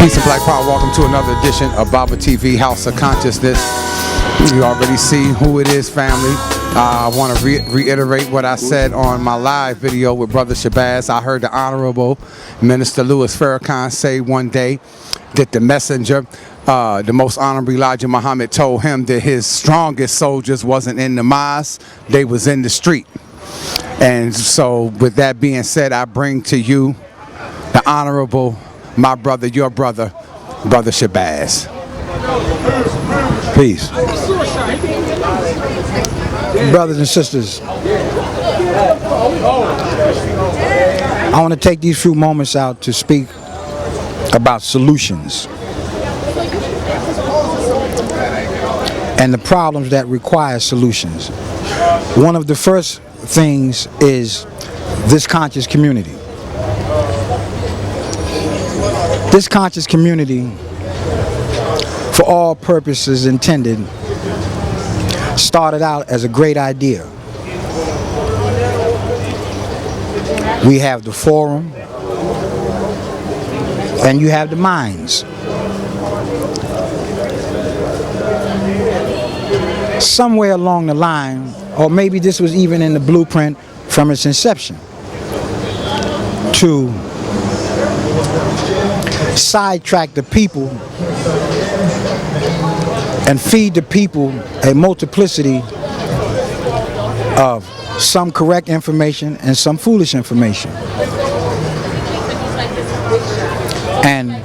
Peace and Black Power. Welcome to another edition of BABATV House of Consciousness. You already see who it is, family. I want to reiterate what I said on my live video with Brother Shabazz. I heard the Honorable Minister Louis Farrakhan say one day that the messenger, the most honorable Elijah Muhammad, told him that his strongest soldiers wasn't in the mosque, they was in the street. And so with that being said, I bring to you the Honorable, my brother, your brother, Brother Shabazz. Peace. Brothers and sisters, I want to take these few moments out to speak about solutions and the problems that require solutions. One of the first things is this conscious community. This conscious community, for all purposes intended, started out as a great idea. We have the forum, and you have the minds. Somewhere along the line, or maybe this was even in the blueprint from its inception, to sidetrack the people and feed the people a multiplicity of some correct information and some foolish information. And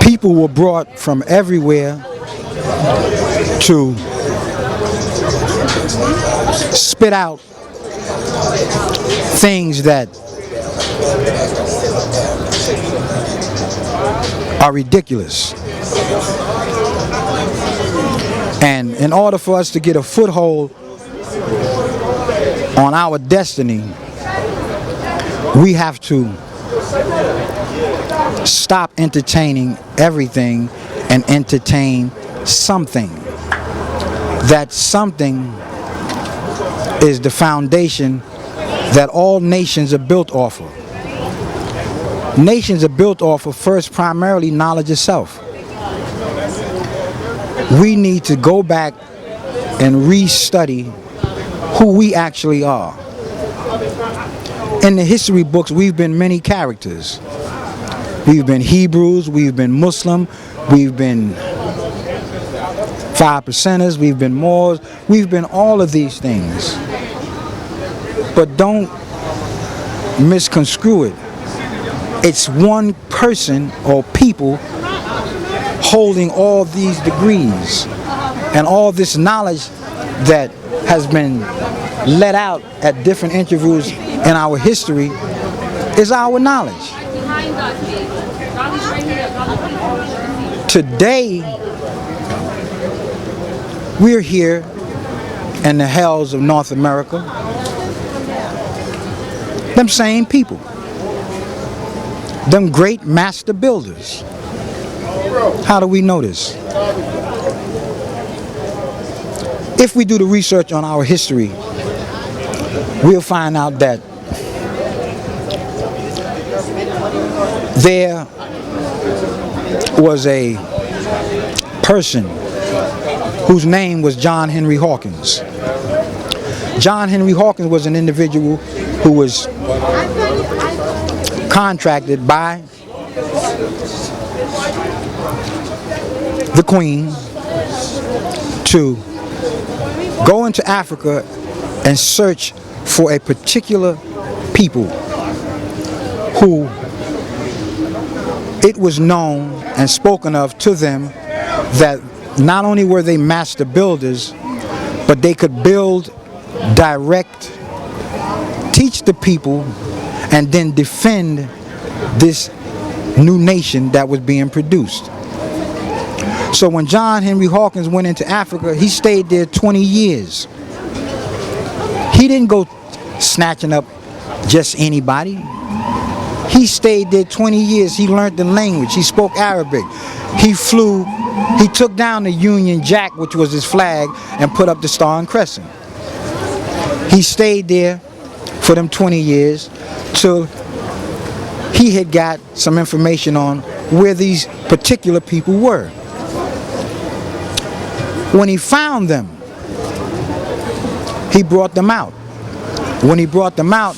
people were brought from everywhere to spit out things that are ridiculous. And in order for us to get a foothold on our destiny, we have to stop entertaining everything and entertain something. That something is the foundation that all nations are built off of. Nations are built off of, first, primarily knowledge of self. We need to go back and restudy who we actually are. In the history books, we've been many characters. We've been Hebrews, we've been Muslim, we've been 5%ers, we've been Moors, we've been all of these things. But don't misconstrue it. It's one person or people holding all these degrees and all this knowledge that has been let out at different interviews in our history is our knowledge. Today, we're here in the hells of North America. Them same people. Them great master builders. How do we know this? If we do the research on our history, we'll find out that there was a person whose name was John Henry Hawkins. John Henry Hawkins was an individual who was contracted by the Queen to go into Africa and search for a particular people who it was known and spoken of to them that not only were they master builders, but they could build, direct, teach the people, and then defend this new nation that was being produced. So when John Henry Hawkins went into Africa, he stayed there 20 years. He didn't go snatching up just anybody. He stayed there 20 years. He learned the language. He spoke Arabic. He flew. He took down the Union Jack, which was his flag, and put up the Star and Crescent. He stayed there for them 20 years till he had got some information on where these particular people were. When he found them, he brought them out. When he brought them out,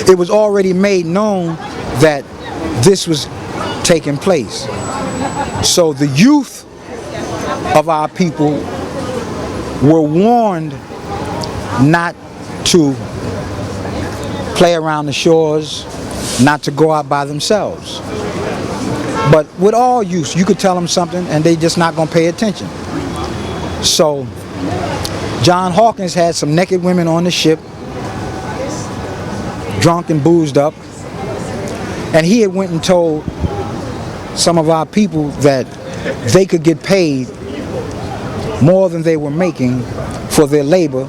it was already made known that this was taking place. So the youth of our people were warned not to play around the shores, not to go out by themselves. But with all youth, you could tell them something and they just not going to pay attention. So John Hawkins had some naked women on the ship, drunk and boozed up, and he had went and told some of our people that they could get paid more than they were making for their labor.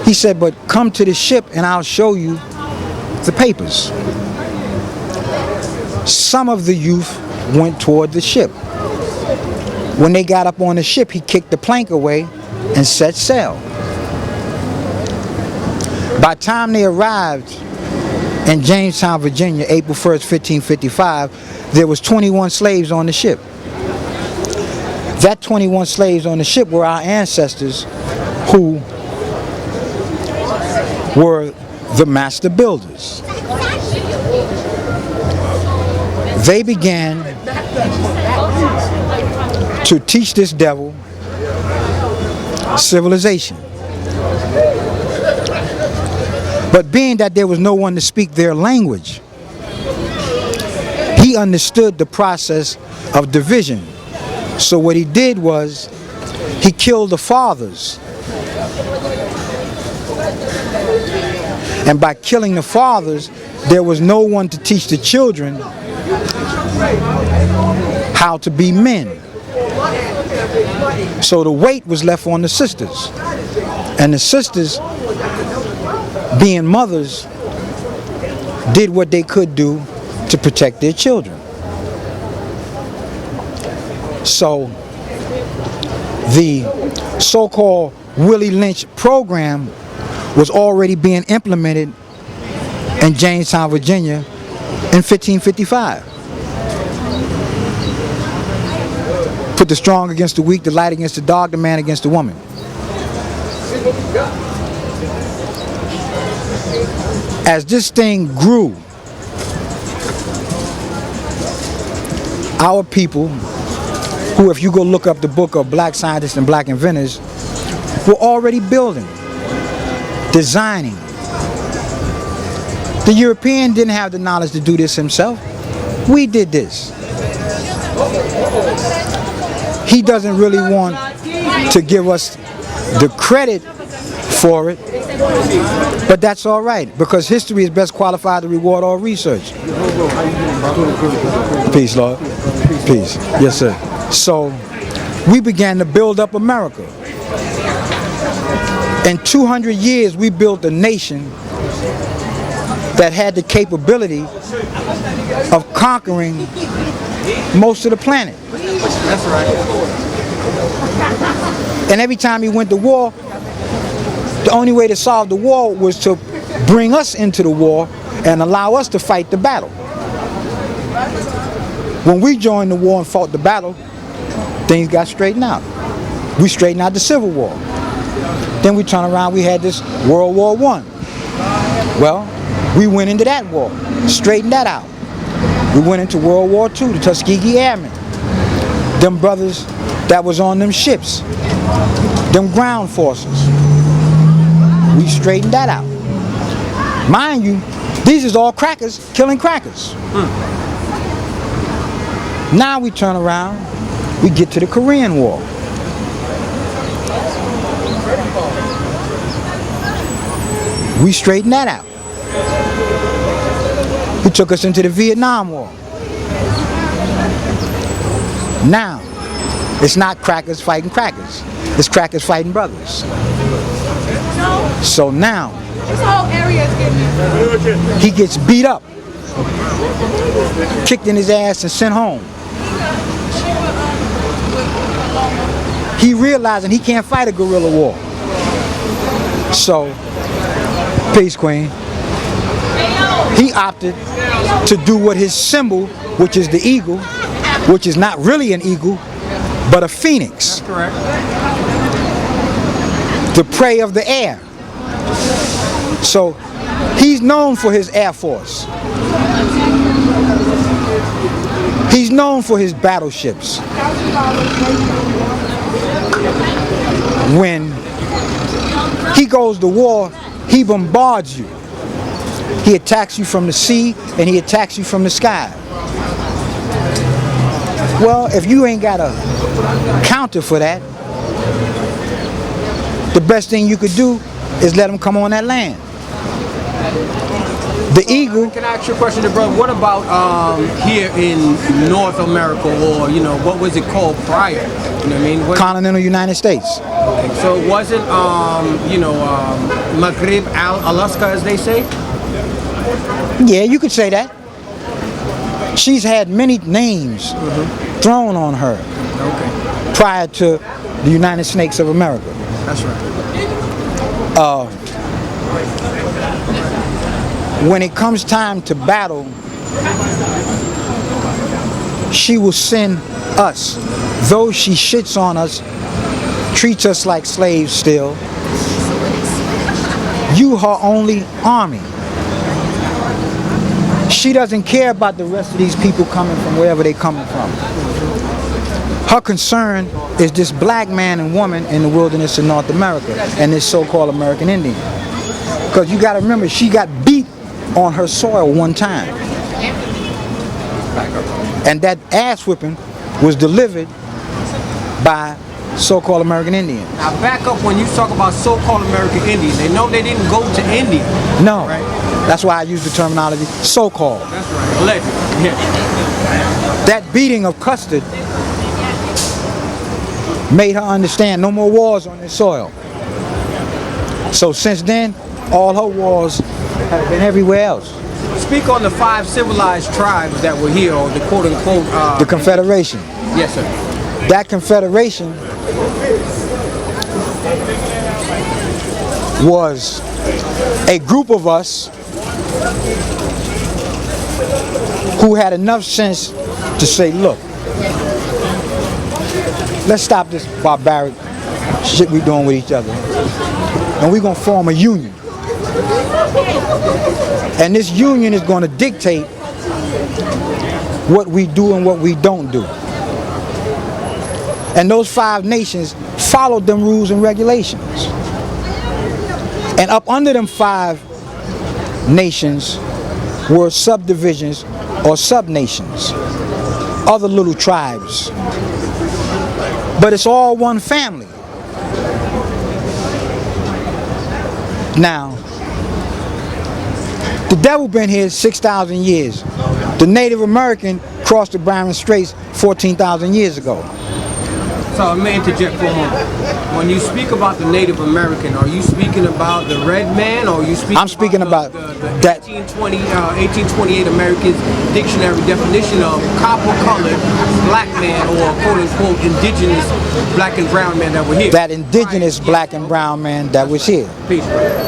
He said, but come to the ship and I'll show you the papers. Some of the youth went toward the ship. When they got up on the ship, he kicked the plank away and set sail. By the time they arrived in Jamestown, Virginia, April 1st, 1555, there was 21 slaves on the ship. That 21 slaves on the ship were our ancestors who were the master builders. They began to teach this devil civilization. But being that there was no one to speak their language, he understood the process of division. So what he did was he killed the fathers. And by killing the fathers, there was no one to teach the children how to be men. So the weight was left on the sisters. And the sisters, being mothers, did what they could do to protect their children. So the so-called Willie Lynch program was already being implemented in Jamestown, Virginia in 1555. Put the strong against the weak, the light against the dark, the man against the woman. As this thing grew, our people, who, if you go look up the book of Black Scientists and Black Inventors, were already building, designing. The European didn't have the knowledge to do this himself. We did this. He doesn't really want to give us the credit for it, but that's all right, because history is best qualified to reward all research. Peace, Lord. Peace. Yes, sir. So we began to build up America. In 200 years, we built a nation that had the capability of conquering most of the planet. That's right. And every time he went to war, the only way to solve the war was to bring us into the war and allow us to fight the battle. When we joined the war and fought the battle, things got straightened out. We straightened out the Civil War. Then we turned around, we had this World War I. Well, we went into that war, straightened that out. We went into World War II, the Tuskegee Airmen. Them brothers that was on them ships, them ground forces. We straightened that out. Mind you, these is all crackers killing crackers. Now we turn around, we get to the Korean War. We straightened that out. He took us into the Vietnam War. Now, it's not crackers fighting crackers. It's crackers fighting brothers. So now, he gets beat up, kicked in his ass and sent home. He realizing he can't fight a guerrilla war. So, peace, Queen. He opted to do what his symbol, which is the eagle, which is not really an eagle, but a phoenix. That's correct. The prey of the air. So he's known for his Air Force. He's known for his battleships. When he goes to war, he bombards you. He attacks you from the sea and he attacks you from the sky. Well, if you ain't got a counter for that, the best thing you could do is let him come on that land. The eagle. Can I ask you a question, brother? What about here in North America, or what was it called prior? You know what I mean? Continental United States. Okay, so it wasn't Maghreb, Alaska, as they say? Yeah, you could say that. She's had many names thrown on her prior to the United Snakes of America. That's right. When it comes time to battle, she will send us. Though she shits on us, treats us like slaves still, you her only army. She doesn't care about the rest of these people coming from wherever they coming from. Her concern is this black man and woman in the wilderness of North America and this so-called American Indian. Because you got to remember, she got beat on her soil one time. And that ass whipping was delivered by so-called American Indians. Now back up, when you talk about so-called American Indians, they know they didn't go to India. No. Right? That's why I use the terminology so-called. That's right. Allegedly. Yeah. That beating of Custard made her understand no more wars on this soil. So since then, all her wars have been everywhere else. Speak on the 5 civilized tribes that were here, or the quote-unquote... The Confederation. Yes, sir. That Confederation was a group of us who had enough sense to say, look, let's stop this barbaric shit we're doing with each other, and we're going to form a union. And this union is going to dictate what we do and what we don't do. And those 5 nations followed them rules and regulations. And up under them 5 nations were subdivisions or sub-nations, other little tribes. But it's all one family. Now, the devil been here 6,000 years. The Native American crossed the Bering Straits 14,000 years ago. So I may interject for a moment. When you speak about the Native American, are you speaking about the red man, or are you speaking I'm speaking about the that 1828 American dictionary definition of copper-colored black man, or quote-unquote indigenous black and brown man that were here? that indigenous black and brown man that was here. Peace, brother.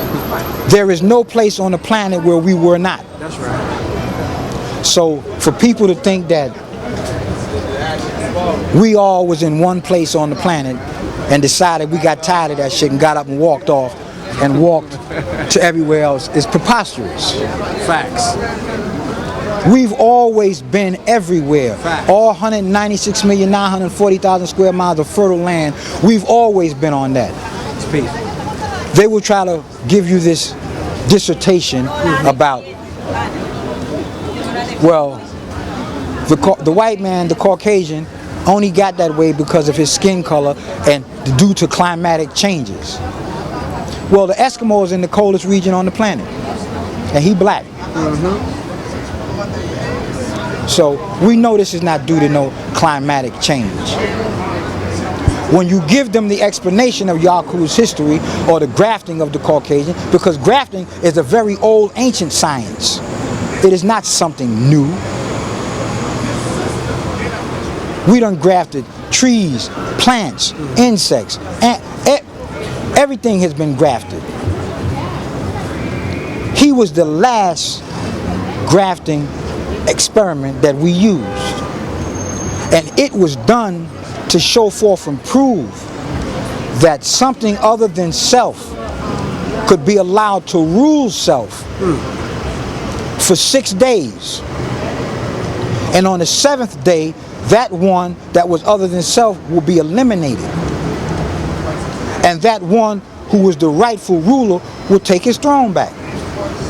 There is no place on the planet where we were not. That's right. So for people to think that we all was in one place on the planet and decided we got tired of that shit and got up and walked off and walked to everywhere else is preposterous. Facts. We've always been everywhere. Fact. All 196,940,000 square miles of fertile land, we've always been on that. It's peace. They will try to give you this dissertation about, well, the white man, the Caucasian, only got that way because of his skin color and due to climatic changes. Well, the Eskimo is in the coldest region on the planet, and he black. So we know this is not due to no climatic change. When you give them the explanation of Yaku's history or the grafting of the Caucasian, because grafting is a very old ancient science. It is not something new. We done grafted trees, plants, insects, and everything has been grafted. He was the last grafting experiment that we used. And it was done to show forth and prove that something other than self could be allowed to rule self for 6 days. And on the 7th day, that one that was other than self will be eliminated. And that one who was the rightful ruler will take his throne back.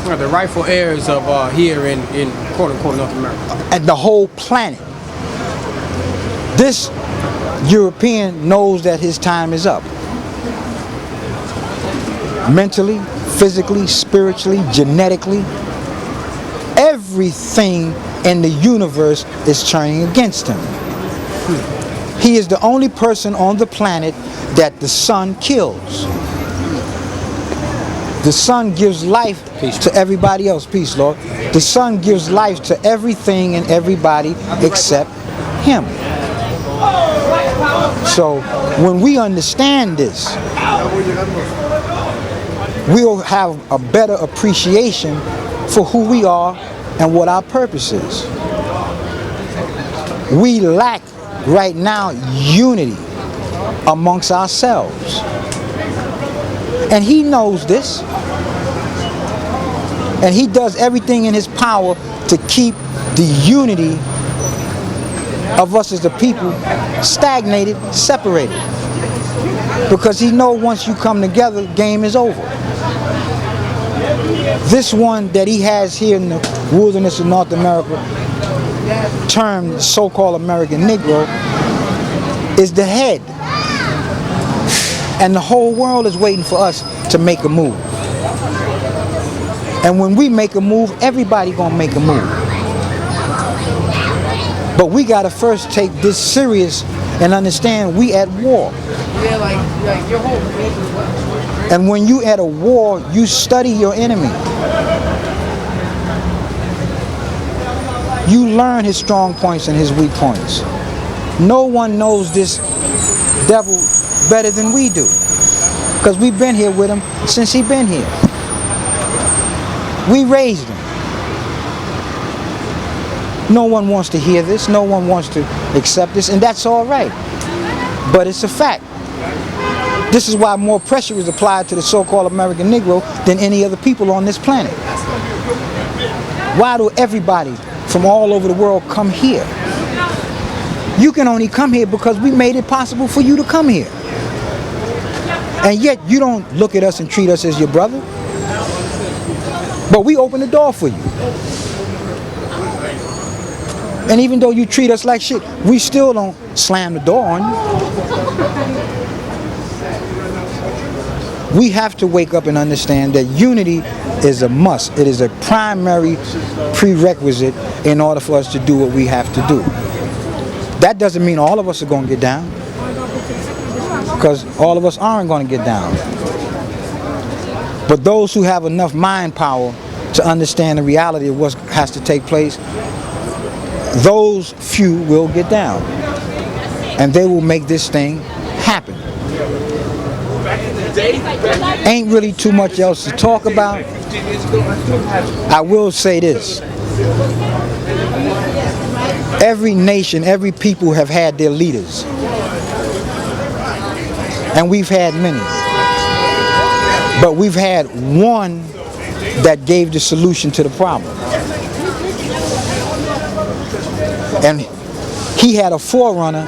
The rightful heirs of here in quote-unquote North America. And the whole planet. This European knows that his time is up. Mentally, physically, spiritually, genetically, everything in the universe is turning against him. He is the only person on the planet that the sun kills. The sun gives life to everybody else. Peace, Lord. The sun gives life to everything and everybody except him. So when we understand this, we'll have a better appreciation for who we are and what our purpose is. We lack right now unity amongst ourselves. And he knows this. And he does everything in his power to keep the unity of us as the people stagnated, separated. Because he knows once you come together, the game is over. This one that he has here in the wilderness of North America, termed so-called American Negro, is the head. And the whole world is waiting for us to make a move. And when we make a move, everybody gonna make a move. But we gotta first take this serious and understand we at war. Yeah, like your whole And when you at a war, you study your enemy. You learn his strong points and his weak points. No one knows this devil better than we do. Because we've been here with him since he's been here. We raised him. No one wants to hear this. No one wants to accept this. And that's all right. But it's a fact. This is why more pressure is applied to the so-called American Negro than any other people on this planet. Why do everybody from all over the world come here? You can only come here because we made it possible for you to come here. And yet you don't look at us and treat us as your brother. But we open the door for you. And even though you treat us like shit, we still don't slam the door on you. We have to wake up and understand that unity is a must. It is a primary prerequisite in order for us to do what we have to do. That doesn't mean all of us are going to get down, because all of us aren't going to get down. But those who have enough mind power to understand the reality of what has to take place, those few will get down. And they will make this thing happen. Ain't really too much else to talk about. I will say this. Every nation, every people have had their leaders. And we've had many. But we've had one that gave the solution to the problem. And he had a forerunner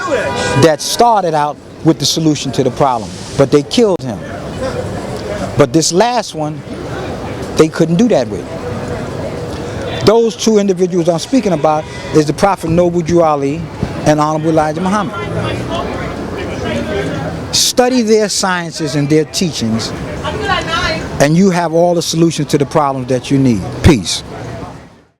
that started out with the solution to the problem. But they killed him. But this last one, they couldn't do that with. Those two individuals I'm speaking about is the Prophet Noble Drew Ali and Honorable Elijah Muhammad. Study their sciences and their teachings, and you have all the solutions to the problems that you need. Peace.